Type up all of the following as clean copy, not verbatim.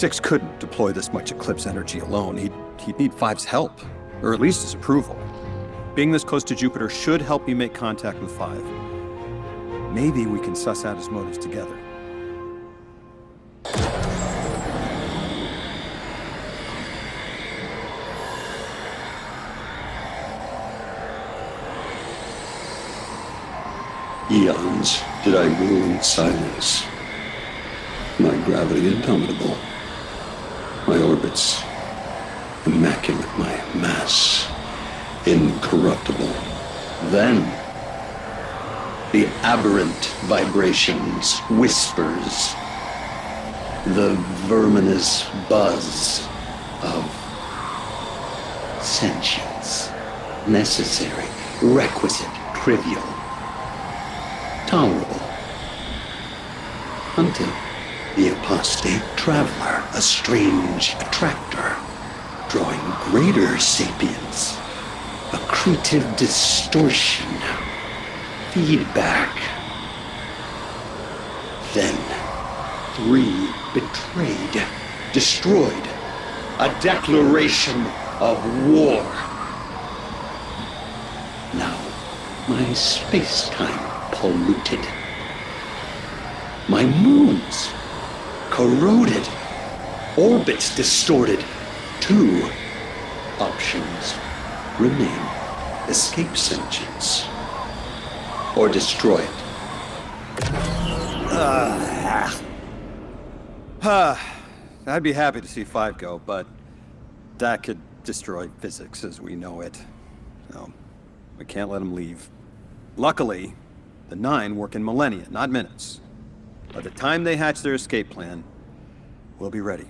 Six couldn't deploy this much Eclipse energy alone. He'd need Five's help, or at least his approval. Being this close to Jupiter should help you make contact with Five. Maybe we can suss out his motives together. Eons did I rule in silence. My gravity indomitable. My orbits immaculate. My mass incorruptible. Then, the aberrant vibrations, whispers, the verminous buzz of sentience. Necessary, requisite, trivial, tolerable. Until the apostate traveler, a strange attractor, drawing greater sapience, accretive distortion, feedback. Then, three betrayed, destroyed, a declaration of war. Now, my space-time polluted. My moons corroded. Orbits distorted. Two options remain. Escape sentience. Or destroy it. I'd be happy to see Five go, but that could destroy physics as we know it. So, we can't let him leave. Luckily, the Nine work in millennia, not minutes. By the time they hatch their escape plan, we'll be ready.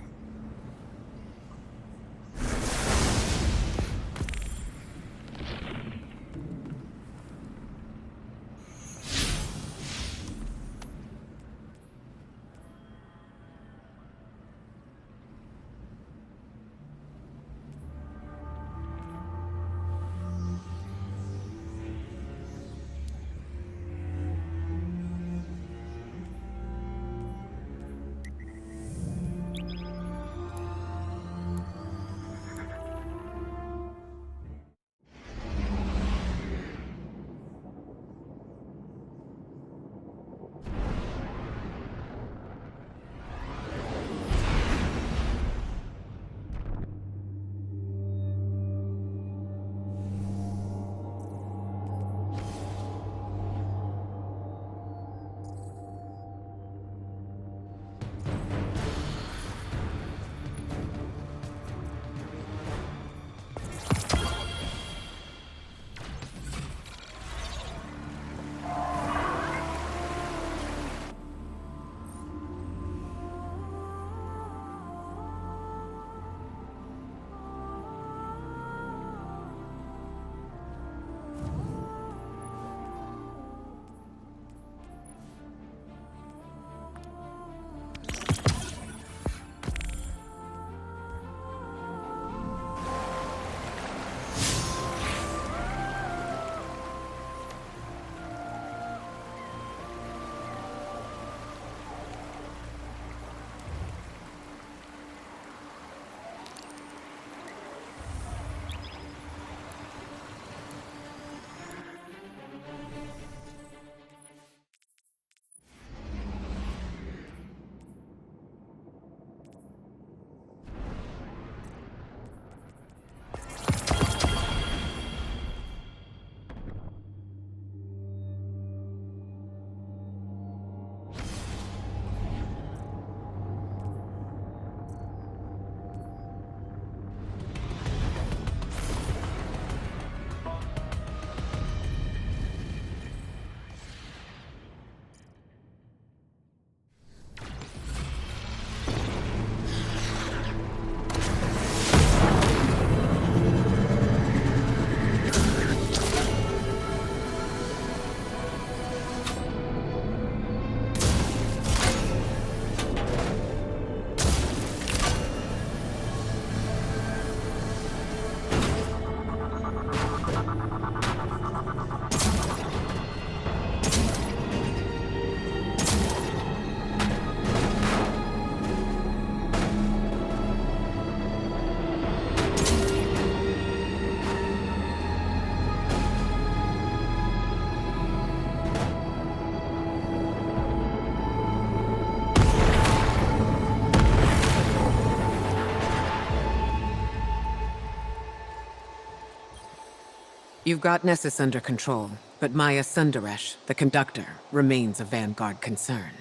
You've got Nessus under control, but Maya Sundaresh, the conductor, remains a Vanguard concern.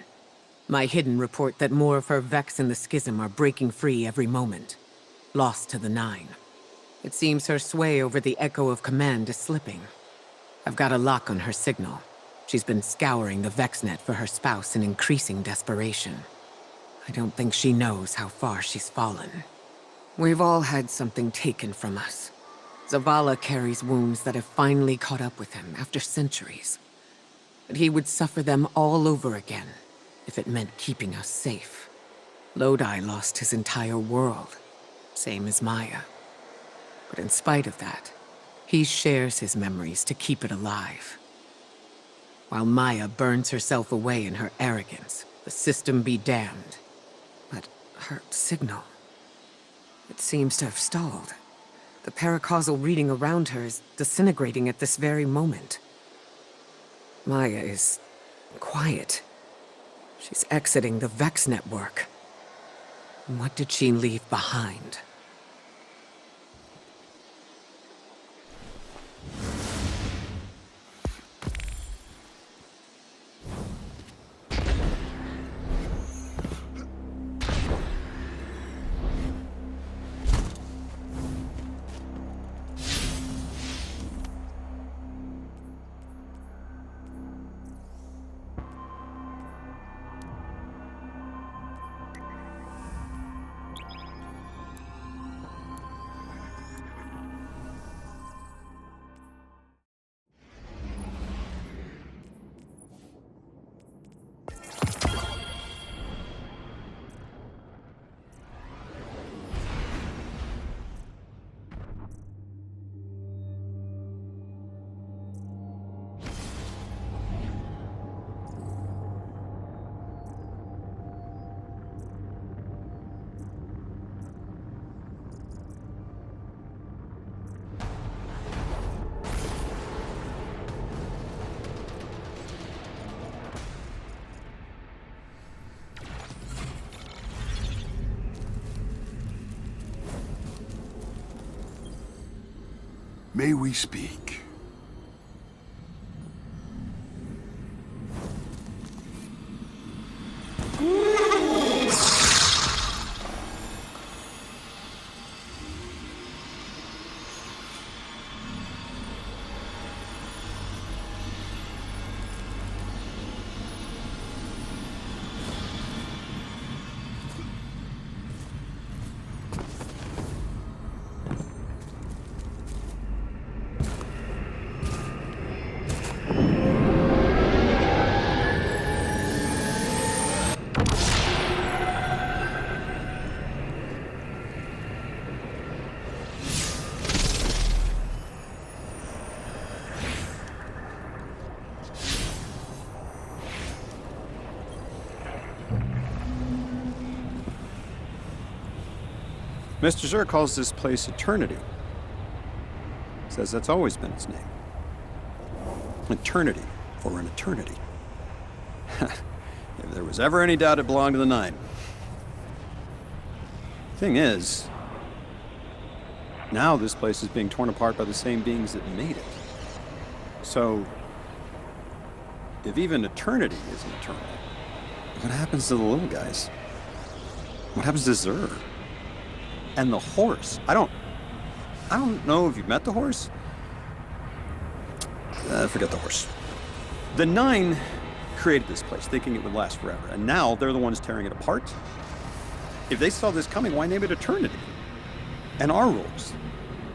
My hidden report that more of her Vex in the Schism are breaking free every moment. Lost to the Nine. It seems her sway over the Echo of Command is slipping. I've got a lock on her signal. She's been scouring the VexNet for her spouse in increasing desperation. I don't think she knows how far she's fallen. We've all had something taken from us. Zavala carries wounds that have finally caught up with him after centuries. But he would suffer them all over again if it meant keeping us safe. Lodi lost his entire world, same as Maya. But in spite of that, he shares his memories to keep it alive. While Maya burns herself away in her arrogance, the system be damned. But her signal, it seems to have stalled. The paracausal reading around her is disintegrating at this very moment. Maya is quiet. She's exiting the Vex network. What did she leave behind? May we speak? Mr. Xur calls this place Eternity. Says that's always been its name. Eternity, for an eternity. If there was ever any doubt it belonged to the Nine. Thing is, now this place is being torn apart by the same beings that made it. So, if even eternity isn't eternal, what happens to the little guys? What happens to Xur? And the horse. I don't know if you've met the horse. Forget the horse. The Nine created this place, thinking it would last forever, and now they're the ones tearing it apart. If they saw this coming, why name it Eternity? And our rules,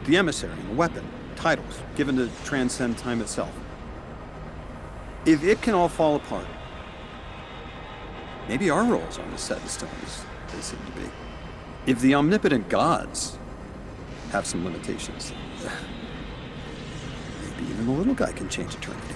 the emissary and the weapon, titles, given to transcend time itself. If it can all fall apart, maybe our rules aren't as set in stone as they seem to be. If the omnipotent gods have some limitations, maybe even the little guy can change eternity.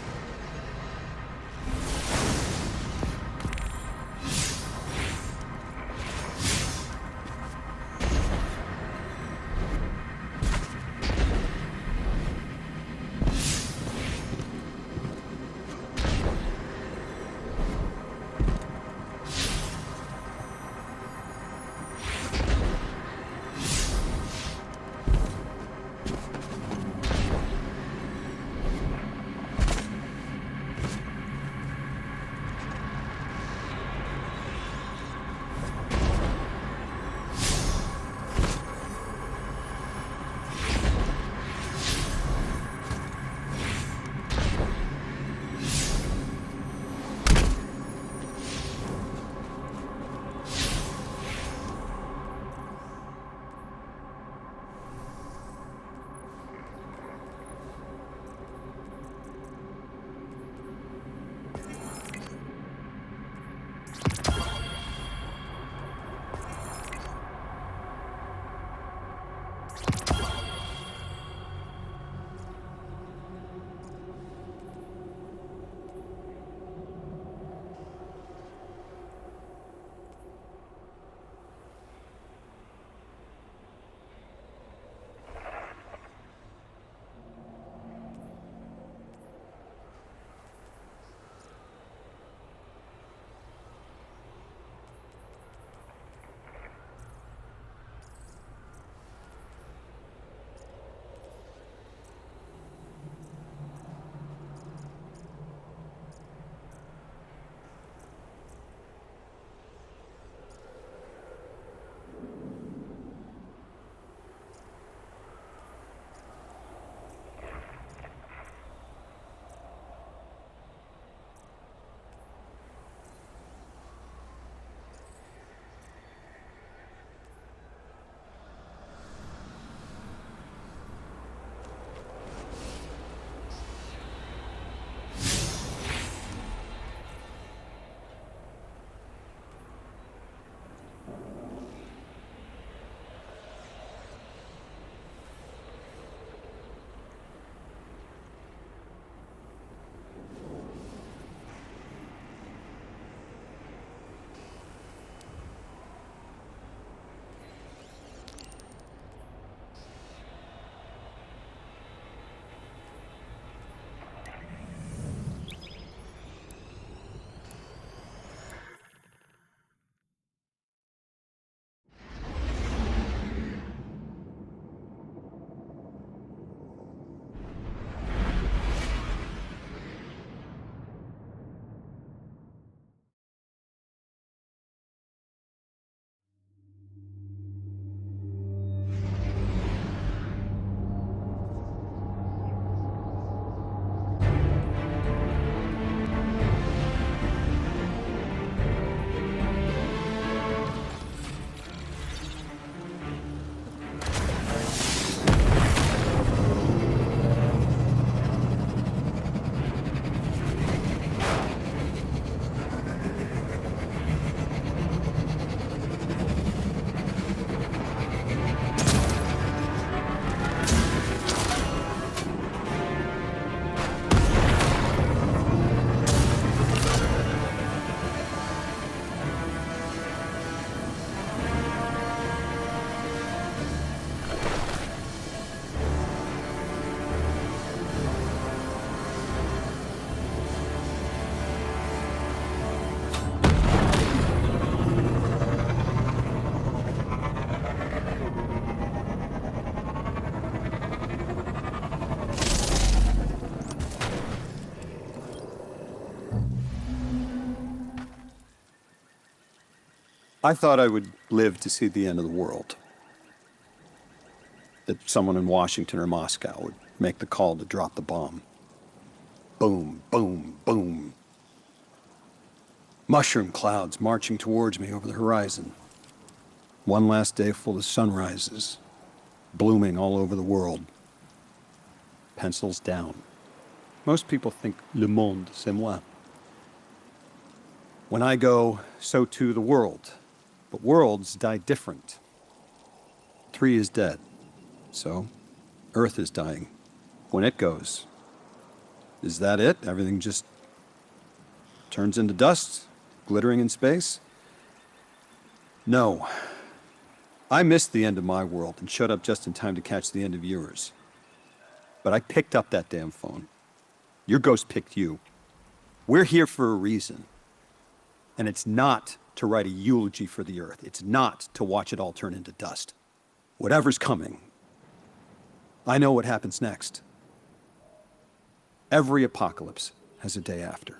I thought I would live to see the end of the world. That someone in Washington or Moscow would make the call to drop the bomb. Boom, boom, boom. Mushroom clouds marching towards me over the horizon. One last day full of sunrises, blooming all over the world. Pencils down. Most people think le monde, c'est moi. When I go, so too the world. But worlds die different. The tree is dead. So, Earth is dying. When it goes, is that it? Everything just turns into dust, glittering in space? No. I missed the end of my world and showed up just in time to catch the end of yours. But I picked up that damn phone. Your ghost picked you. We're here for a reason. And it's not to write a eulogy for the Earth. It's not to watch it all turn into dust. Whatever's coming, I know what happens next. Every apocalypse has a day after.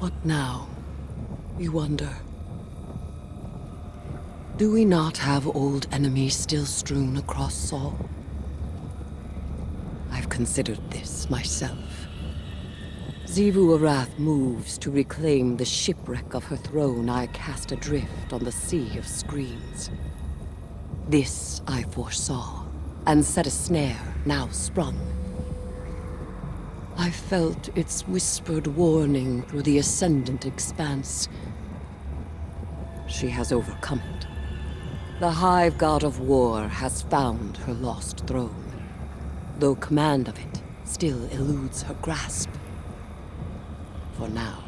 What now, you wonder? Do we not have old enemies still strewn across Saw? I've considered this myself. Xivu Arath moves to reclaim the shipwreck of her throne I cast adrift on the sea of screens. This I foresaw, and set a snare now sprung. I felt its whispered warning through the ascendant expanse. She has overcome it. The Hive God of War has found her lost throne, though command of it still eludes her grasp. For now,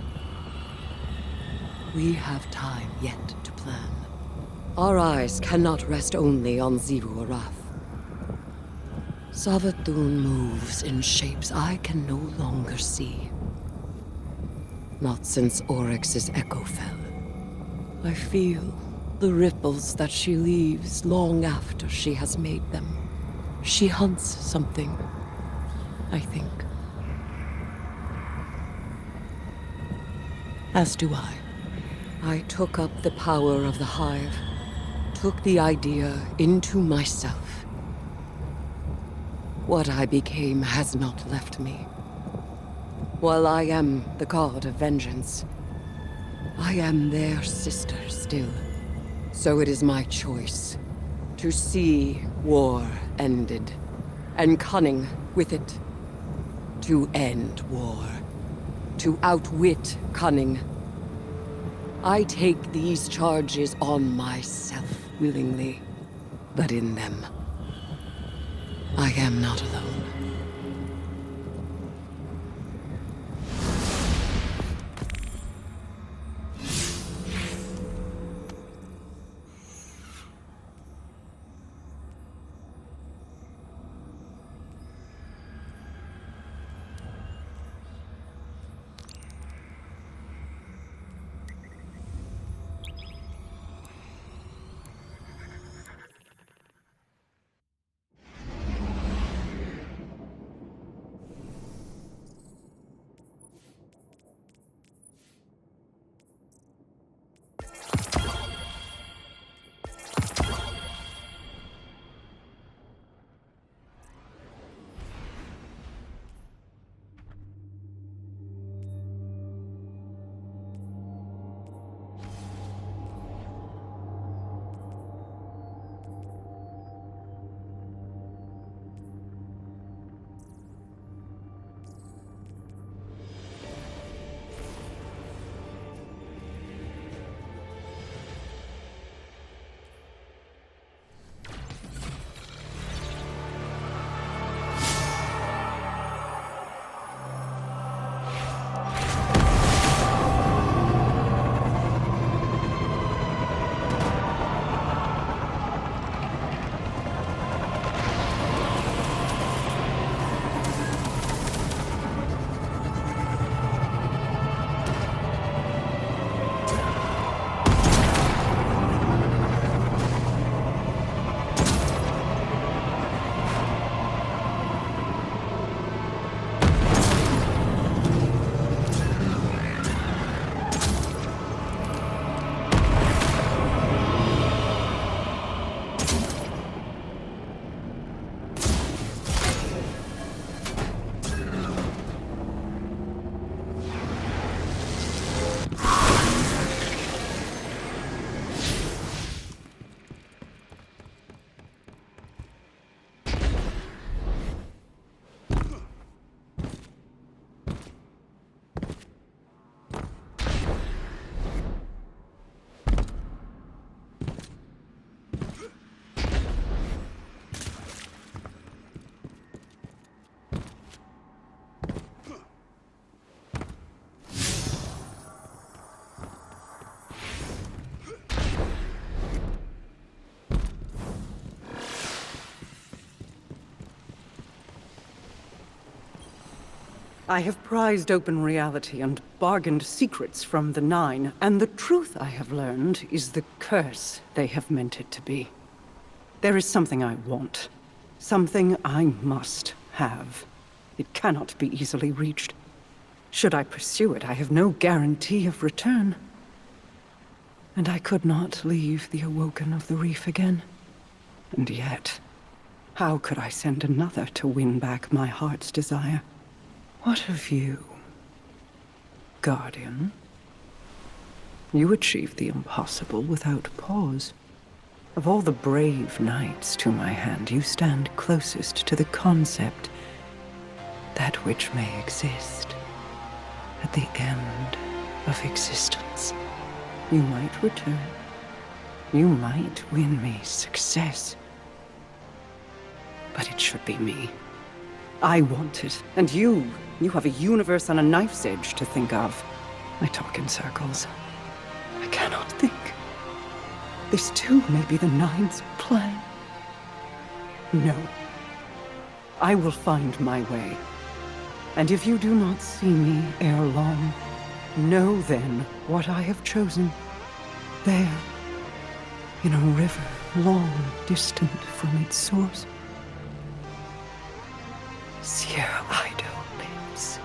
we have time yet to plan. Our eyes cannot rest only on Xivu Arath. Savathun moves in shapes I can no longer see. Not since Oryx's echo fell. I feel the ripples that she leaves long after she has made them. She hunts something, I think. As do I. I took up the power of the Hive, took the idea into myself. What I became has not left me. While I am the god of vengeance, I am their sister still. So it is my choice to see war ended, and cunning with it. To end war, to outwit cunning. I take these charges on myself willingly, but in them, I am not alone. I have prized open reality and bargained secrets from the Nine, and the truth I have learned is the curse they have meant it to be. There is something I want. Something I must have. It cannot be easily reached. Should I pursue it, I have no guarantee of return. And I could not leave the Awoken of the Reef again. And yet, how could I send another to win back my heart's desire? What of you, Guardian? You achieved the impossible without pause. Of all the brave knights to my hand, you stand closest to the concept that which may exist at the end of existence. You might return. You might win me success. But it should be me. I want it. And you have a universe on a knife's edge to think of. I talk in circles. I cannot think. This too may be the Nine's plan. No. I will find my way. And if you do not see me ere long, know then what I have chosen. There, in a river long distant from its source, Sierra Ido lives.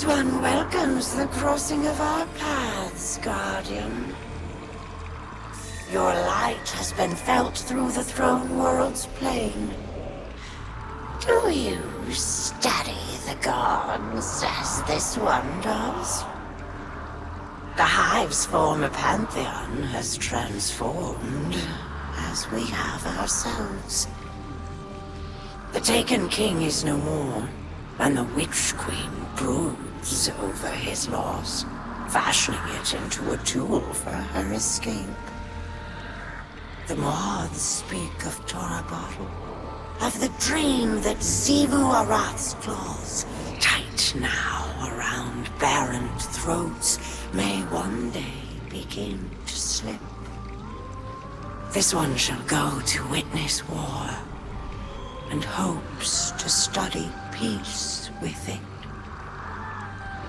one welcomes the crossing of our paths, Guardian. Your light has been felt through the throne world's plane. Do you study the gods as this one does? The Hive's former pantheon has transformed, as we have ourselves. The Taken King is no more, and the Witch Queen broods over his loss, fashioning it into a tool for her escape. The Moths speak of Torabottle, of the dream that Xivu Arath's claws, tight now around barren throats, may one day begin to slip. This one shall go to witness war, and hopes to study peace with it.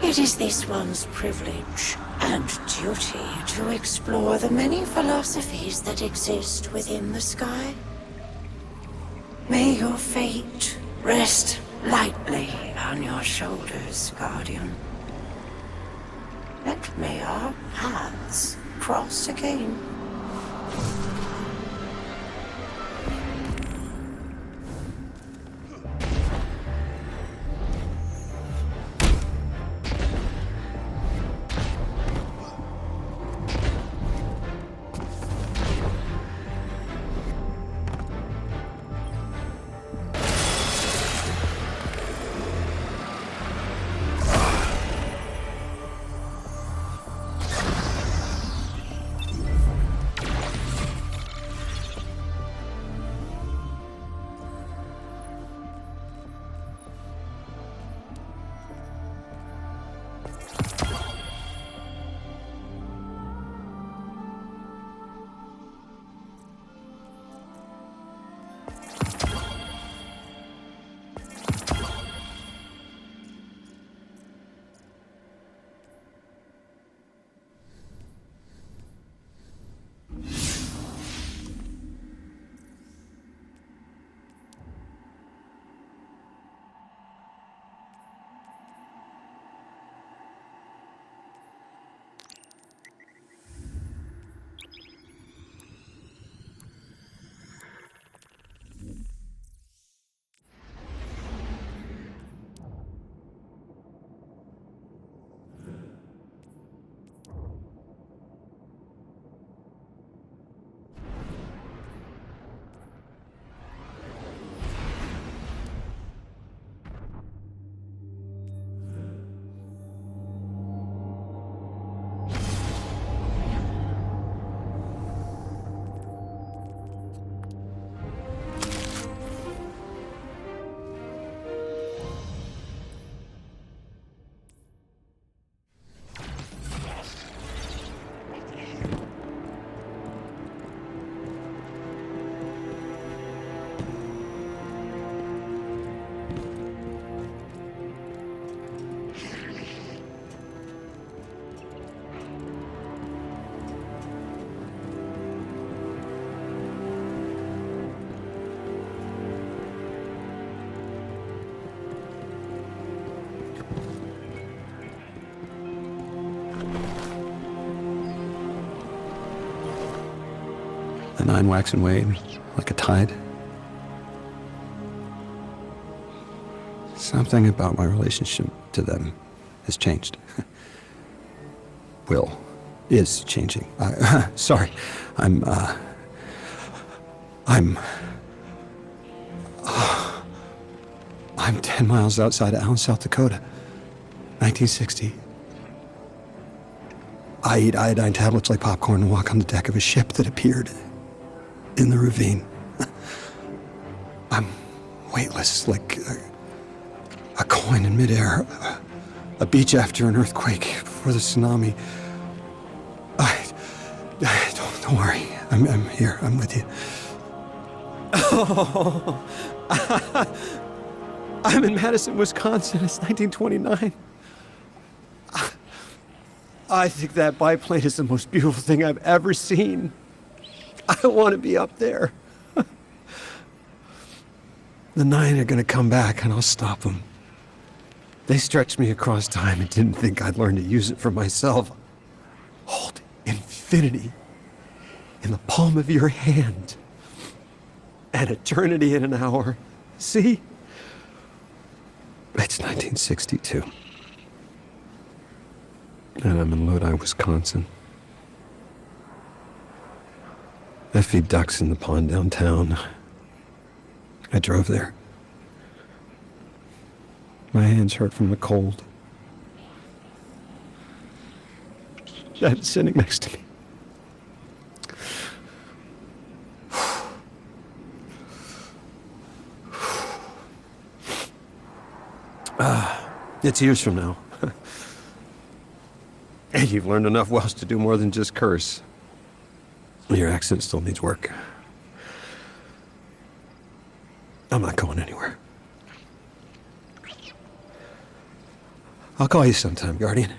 It is this one's privilege and duty to explore the many philosophies that exist within the sky. May your fate rest lightly on your shoulders, Guardian. And may our paths cross again. The Nine wax and wane like a tide. Something about my relationship to them has changed. Is changing. Sorry. I'm 10 miles outside of Allen, South Dakota. 1960. I eat iodine tablets like popcorn and walk on the deck of a ship that appeared in the ravine. I'm weightless, like a coin in midair. A beach after an earthquake, before the tsunami. Don't worry. I'm here. I'm with you. Oh, I'm in Madison, Wisconsin. It's 1929. I think that biplane is the most beautiful thing I've ever seen. I want to be up there. The Nine are going to come back, and I'll stop them. They stretched me across time and didn't think I'd learn to use it for myself. Hold infinity in the palm of your hand. And eternity in an hour. See? It's 1962. And I'm in Lodi, Wisconsin. I feed ducks in the pond downtown. I drove there. My hands hurt from the cold. Dad's sitting next to me. It's years from now. And you've learned enough Welsh to do more than just curse. Your accent still needs work. I'm not going anywhere. I'll call you sometime, Guardian.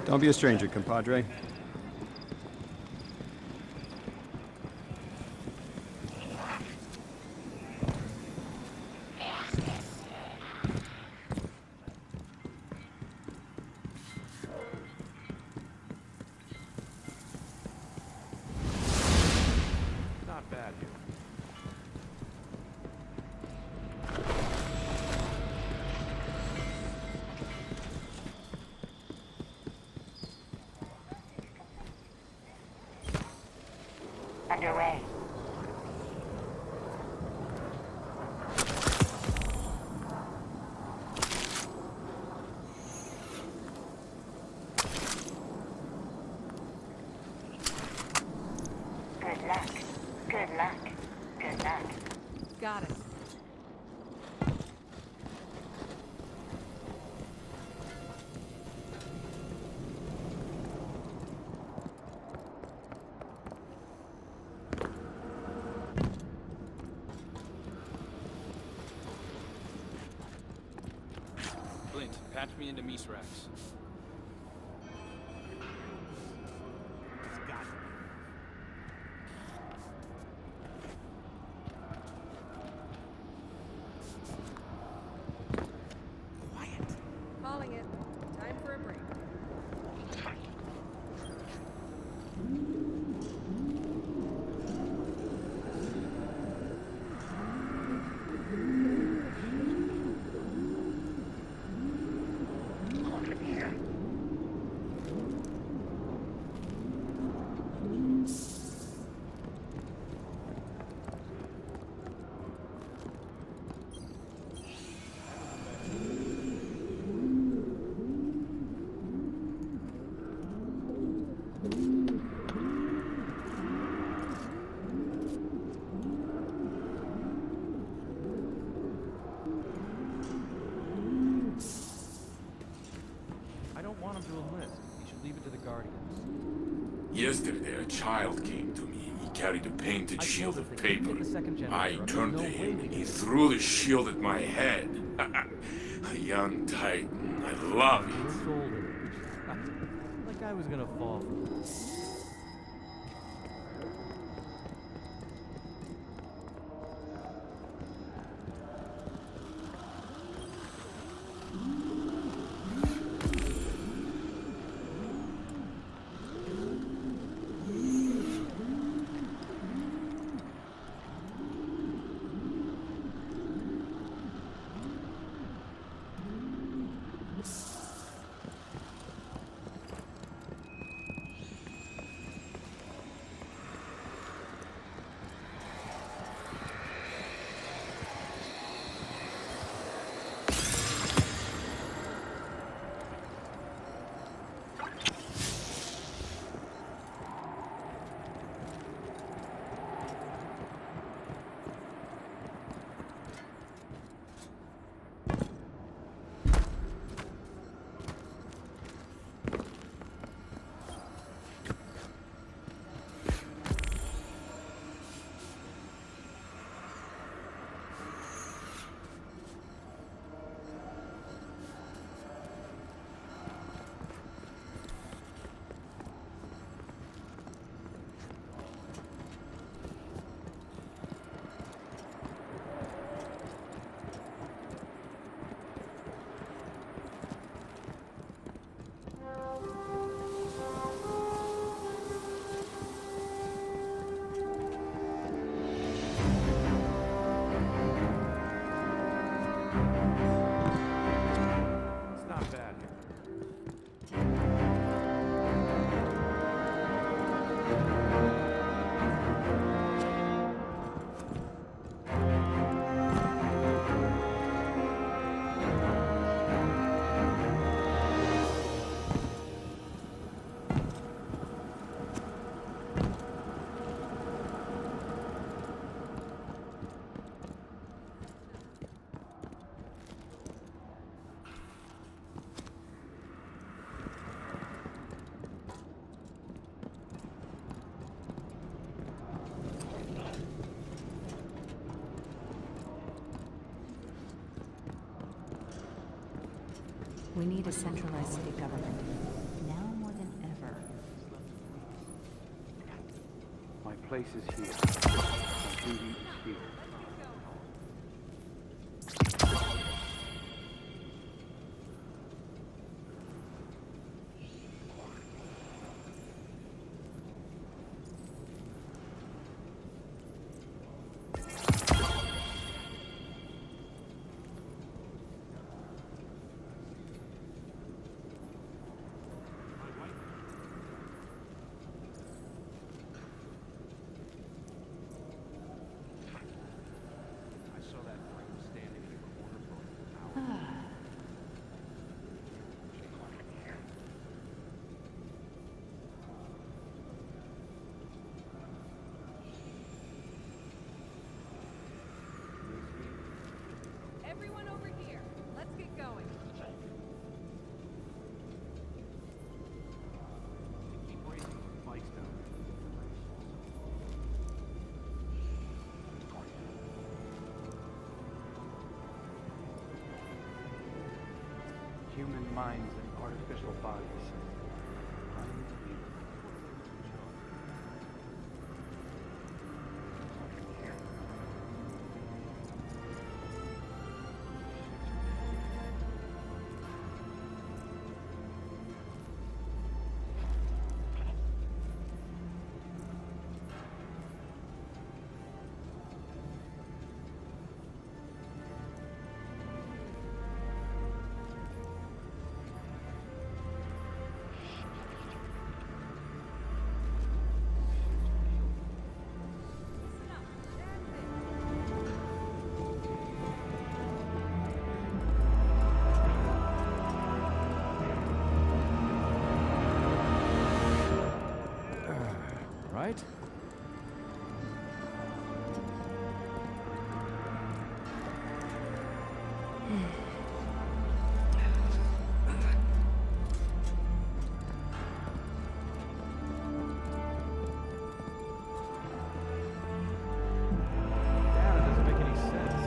Don't be a stranger, compadre. Not bad here. Underway. Good luck. Good luck. Good luck. Got it. Blint, patch me into Misrax. Calling it. Time for a break. I don't want him to enlist. He should leave it to the Guardians. Yesterday, a child came to me. He carried a painted I shield killed of the thing. paper. Get the second generator. I There's turned no to way him, we and can he do threw the shield at my head. A young titan. I love This it. old age. Like I was gonna fall for it. We need a centralized city government, now more than ever. My place is here. My duty is here. Everyone over here. Let's get going. Keep raising those bikes down. Human minds and artificial bodies. Right? Damn, it doesn't make any sense.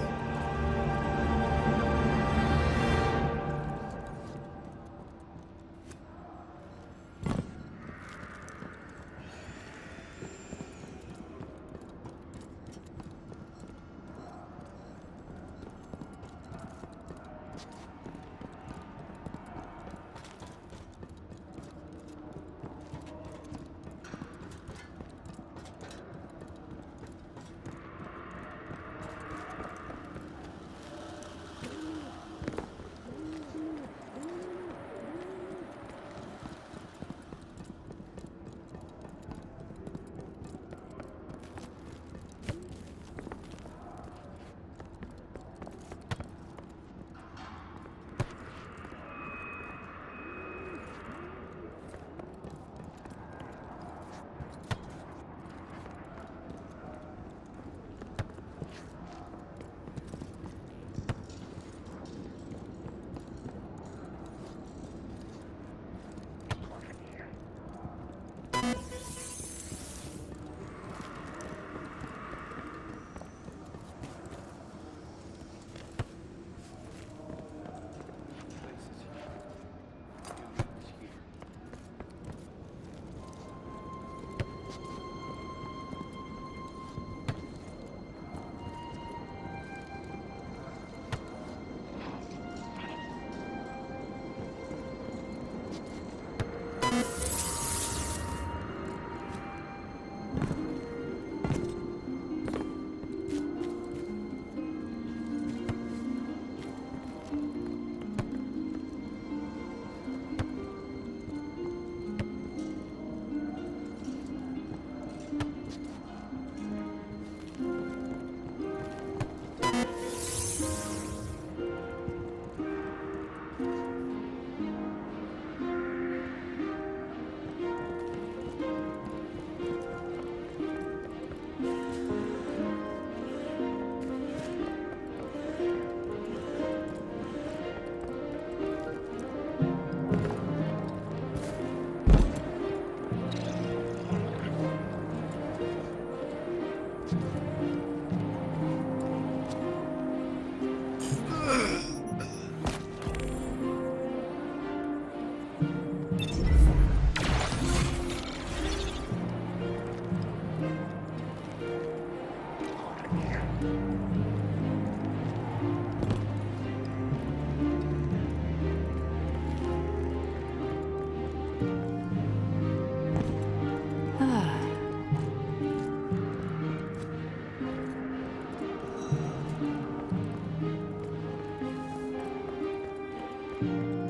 Thank you.